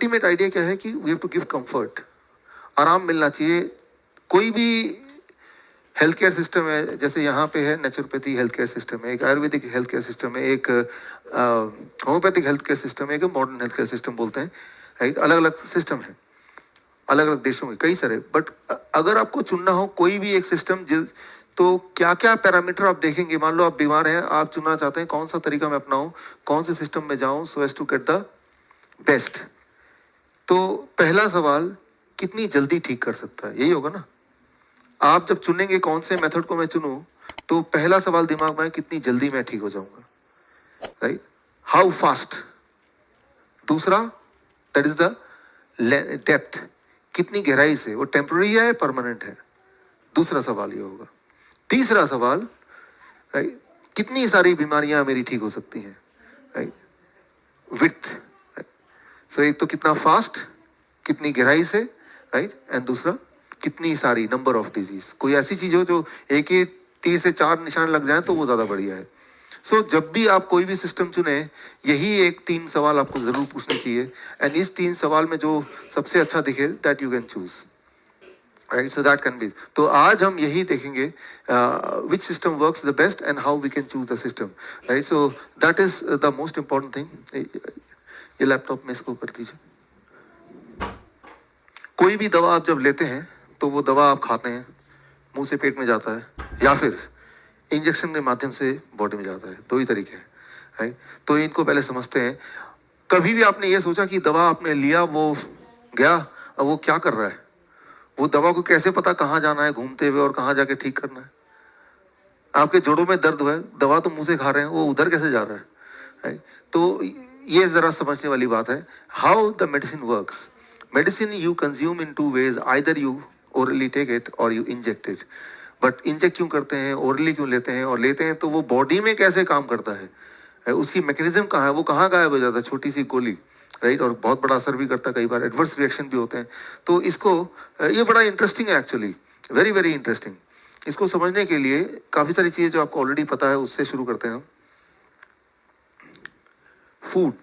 Ultimate idea क्या है कि we have to give comfort, आराम मिलना चाहिए। कोई भी हेल्थ केयर सिस्टम है, जैसे यहाँ पे है नेचुरोपैथी हेल्थ केयर सिस्टम है, एक आयुर्वेदिक हेल्थ केयर सिस्टम है, एक होम्योपैथिक हेल्थ केयर सिस्टम है, एक मॉडर्न हेल्थ केयर सिस्टम बोलते हैं, राइट। अलग अलग सिस्टम है, अलग अलग देशों में कई सारे। बट अगर आपको चुनना हो कोई भी एक सिस्टम, तो क्या क्या पैरामीटर आप देखेंगे? मान लो आप बीमार हैं, आप चुनना चाहते हैं कौन सा तरीका मैं अपनाऊं, कौन से सिस्टम में जाऊं so as to get the best. तो पहला सवाल, कितनी जल्दी ठीक कर सकता है, यही होगा ना। आप जब चुनेंगे कौन से मेथड को मैं चुनूं, तो पहला सवाल दिमाग में, कितनी जल्दी मैं ठीक हो जाऊंगा, राइट, हाउ फास्ट। दूसरा, दैट इज द डेप्थ, कितनी गहराई से, वो टेम्पररी है परमानेंट है, दूसरा सवाल ये होगा। तीसरा सवाल, राइट, कितनी सारी बीमारियां मेरी ठीक हो सकती हैं, राइट, विड्थ। सो एक तो कितना फास्ट, कितनी गहराई से, राइट, एंड दूसरा कितनी सारी, नंबर ऑफ डिजीज। कोई ऐसी चीज हो जो एक ही तीर से 4 निशान लग जाए तो वो ज्यादा बढ़िया है। सो जब भी आप कोई भी सिस्टम चुने, यही एक 3 सवाल आपको जरूर पूछने चाहिए, एंड इस 3 सवाल में जो सबसे अच्छा दिखे that you can choose, right. So that can be. तो आज हम यही देखेंगे which system works the best and how we can choose the system, right. So that is the most important thing. ये लैपटॉप में इसको कर दीजिए। कोई भी दवा आप जब लेते हैं तो वो दवा आप खाते हैं, मुंह से पेट में जाता है, या फिर इंजेक्शन के माध्यम से बॉडी में जाता है। 2 ही तरीके हैं, राइट। तो इनको पहले समझते हैं। कभी भी आपने ये सोचा कि दवा आपने लिया, वो गया, अब वो क्या कर रहा है? वो दवा को कैसे पता कहाँ जाना है घूमते हुए और कहाँ जाके ठीक करना है? आपके जोड़ों में दर्द हुआ है, दवा तो मुंह से खा रहे हैं, वो उधर कैसे जा रहा है, राइट। तो ये जरा समझने वाली बात है, how the medicine works. Medicine you consume in 2 ways, either you orally take it or you inject it. But inject क्यों करते हैं, ओरली क्यों लेते हैं, और लेते हैं तो वो बॉडी में कैसे काम करता है, उसकी मैकेनिज्म कहाँ है, वो कहाँ गायब हो जाता है, छोटी सी गोली, राइट, और बहुत बड़ा असर भी करता है, कई बार एडवर्स रिएक्शन भी होते हैं। तो इसको ये बड़ा इंटरेस्टिंग है एक्चुअली, वेरी वेरी इंटरेस्टिंग। इसको समझने के लिए काफ़ी सारी चीज़ें जो आपको ऑलरेडी पता है उससे शुरू करते हैं हम। फूड,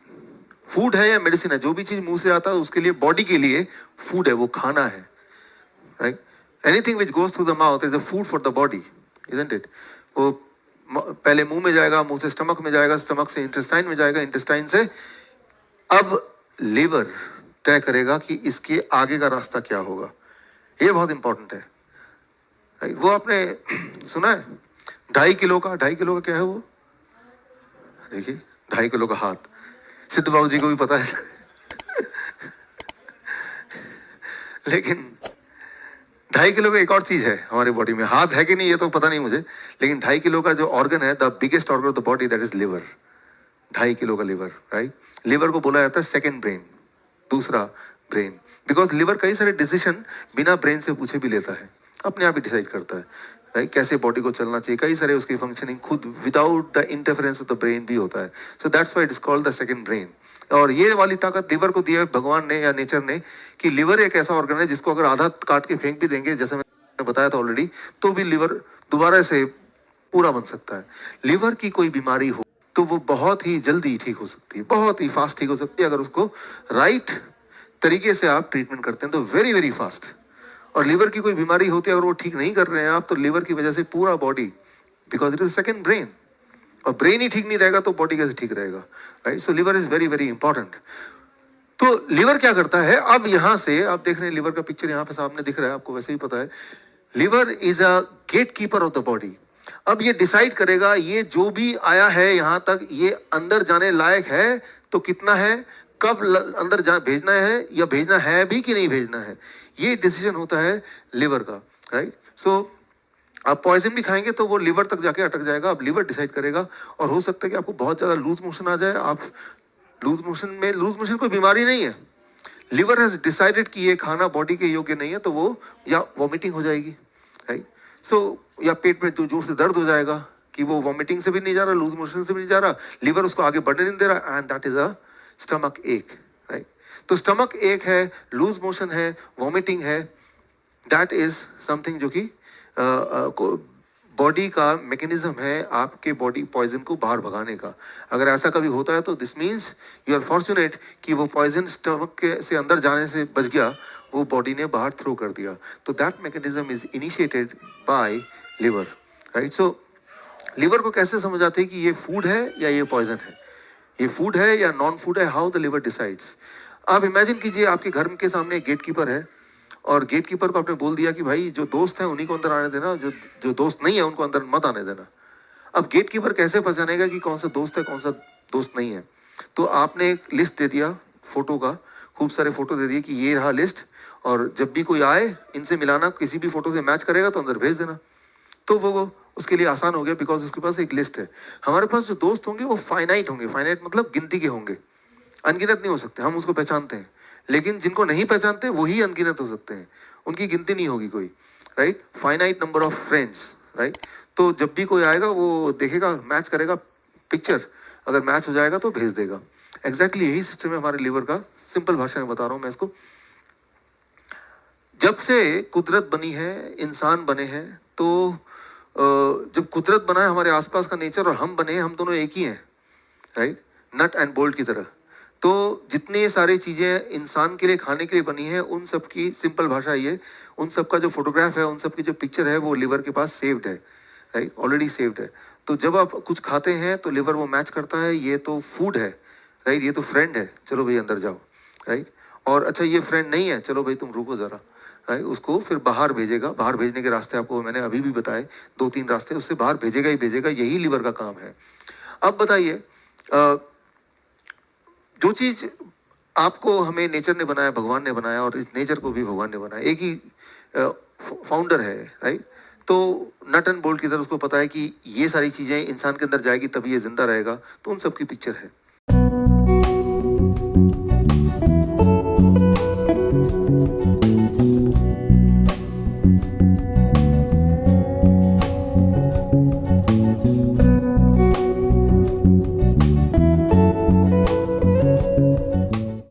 फूड है या मेडिसिन है, जो भी चीज़ मुंह से आता है उसके लिए, बॉडी के लिए फूड है, वो खाना है, right. Anything which goes through the mouth is a food for the body, isn't it. वो पहले मुंह में जाएगा, मुंह से स्टमक में जाएगा, स्टमक से इंटेस्टाइन में जाएगा, इंटेस्टाइन से अब लिवर तय करेगा कि इसके आगे का रास्ता क्या होगा। ये बहुत इंपॉर्टेंट है, राइट। वो आपने सुना है 2.5 किलो का, 2.5 किलो का क्या है वो, देखिए 2.5 किलो का हाथ, सिद्ध बाबू जी को भी पता है लेकिन 2.5 किलो का एक और चीज है हमारे बॉडी में, हाथ है कि नहीं ये तो पता नहीं मुझे, लेकिन 2.5 किलो का जो ऑर्गन है, the biggest organ of the body, that is liver. 2.5 kilo का लिवर, राइट। लिवर को बोला जाता है सेकेंड ब्रेन, दूसरा ब्रेन, बिकॉज लिवर कई सारे डिसीजन बिना ब्रेन से पूछे भी लेता है, अपने आप ही डिसाइड करता है, राइट, कैसे बॉडी को चलना चाहिए। कई सारे उसकी फंक्शनिंग खुद without the interference of the brain भी होता है। So that's why it is called the second brain. और ये वाली ताकत लिवर को दी है भगवान ने या नेचर ने, कि लिवर एक ऐसा ऑर्गन है जिसको अगर आधा काट के फेंक भी देंगे, जैसे मैंने बताया था ऑलरेडी, तो भी लिवर दोबारा से पूरा बन सकता है। लिवर की कोई बीमारी हो तो वो बहुत ही जल्दी ठीक हो सकती है, बहुत ही फास्ट ठीक हो सकती है, अगर उसको राइट तरीके से आप ट्रीटमेंट करते हैं तो वेरी वेरी फास्ट। और लिवर की कोई बीमारी होती है, अगर वो ठीक नहीं कर रहे हैं आप, तो लिवर की वजह से पूरा body, because it is second brain, और ब्रेन ही ठीक नहीं रहेगा तो बॉडी कैसे ठीक रहेगा, right. So liver is very very important. तो लिवर क्या करता है, अब यहां से आप देख रहे हैं लिवर का पिक्चर यहां पे सामने दिख रहा है, आपको वैसे ही पता है, liver is a gatekeeper of the body. अब ये डिसाइड करेगा ये जो भी आया है यहां तक, ये अंदर जाने लायक है तो कितना है, कब अंदर भेजना है, या भेजना है भी कि नहीं भेजना है, ये डिसीजन होता है लिवर का, राइट। सो आप पॉइजन भी खाएंगे तो वो लिवर तक जाके अटक जाएगा, अब लिवर डिसाइड करेगा। और हो सकता है कि आपको बहुत ज्यादा लूज मोशन आ जाए, आप लूज मोशन कोई बीमारी नहीं है, लिवर हैज डिसाइडेड कि ये खाना बॉडी के योग्य नहीं है, तो वो या वॉमिटिंग हो जाएगी, राइट। सो या पेट में तो जोर से दर्द हो जाएगा कि वो वॉमिटिंग से भी नहीं जा रहा, लूज मोशन से भी नहीं जा रहा, लिवर उसको आगे बढ़ने नहीं दे रहा, and that is a stomach एक, राइट। तो स्टमक एक है, लूज मोशन है, वॉमिटिंग है, दैट इज समथिंग जो कि बॉडी का मैकेनिज्म है आपके बॉडी पॉइजन को बाहर भगाने का। अगर ऐसा कभी होता है तो this means you are fortunate कि वो पॉइजन स्टमक के से अंदर जाने से बच गया, वो बॉडी ने बाहर थ्रो कर दिया। तो that mechanism is initiated by liver, right. So liver को कैसे समझ आते हैं कि ये फूड है या ये पॉइजन है, ये फूड है या नॉन फूड है, हाउ द लिवर डिसाइड्स। आप इमेजिन कीजिए आपके घर के सामने एक गेट कीपर है और गेट कीपर को आपने बोल दिया कि भाई जो दोस्त हैं उन्हीं को अंदर आने देना, जो जो दोस्त नहीं है उनको अंदर मत आने देना। अब गेट कीपर कैसे पहचानेगा कि कौन सा दोस्त है कौन सा दोस्त नहीं है? तो आपने एक लिस्ट दे दिया फोटो का, खूब सारे फोटो दे दिए कि ये रहा लिस्ट, और जब भी कोई आए इनसे मिलाना, किसी भी फोटो से मैच करेगा तो अंदर भेज देना। तो वो उसके लिए आसान हो गया बिकॉज उसके पास एक लिस्ट है। हमारे पास जो दोस्त होंगे वो फाइनाइट होंगे, फाइनाइट मतलब गिनती के होंगे, अनगिनत नहीं हो सकते, हम उसको पहचानते हैं। लेकिन जिनको नहीं पहचानते वही अनगिनत हो सकते हैं, उनकी गिनती नहीं होगी कोई, right. Finite number of friends, right. तो जब भी कोई आएगा वो देखेगा, मैच करेगा पिक्चर, अगर मैच हो जाएगा तो भेज देगा। एग्जैक्टली यही सिस्टम है हमारे लिवर का। सिंपल भाषा में बता रहा हूँ मैं इसको। जब से कुदरत बनी है, इंसान बने हैं, तो जब कुदरत बना है, हमारे आसपास का नेचर और हम बने हैं, हम दोनों एक ही हैं, राइट, नट एंड बोल्ट की तरह। तो जितनी सारी चीज़ें इंसान के लिए खाने के लिए बनी है, उन सब की सिंपल भाषा ये, उन सब का जो फोटोग्राफ है, उन सब की जो पिक्चर है, वो लिवर के पास सेव्ड है, राइट, ऑलरेडी सेव्ड है। तो जब आप कुछ खाते हैं तो लिवर वो मैच करता है, ये तो फूड है, राइट, ये तो फ्रेंड है, चलो भाई अंदर जाओ, राइट। और अच्छा ये फ्रेंड नहीं है, चलो भाई तुम रुको ज़रा, राइट। उसको फिर बाहर भेजेगा। बाहर भेजने के रास्ते आपको मैंने अभी भी बताए, 2-3 रास्ते, उससे बाहर भेजेगा ही भेजेगा, यही लिवर का काम है। अब बताइए, जो चीज आपको, हमें नेचर ने बनाया, भगवान ने बनाया, और इस नेचर को भी भगवान ने बनाया, एक ही फाउंडर है, राइट। तो नट एंड बोल्ट की तरह उसको पता है कि ये सारी चीजें इंसान के अंदर जाएगी तभी ये जिंदा रहेगा, तो उन सब की पिक्चर है।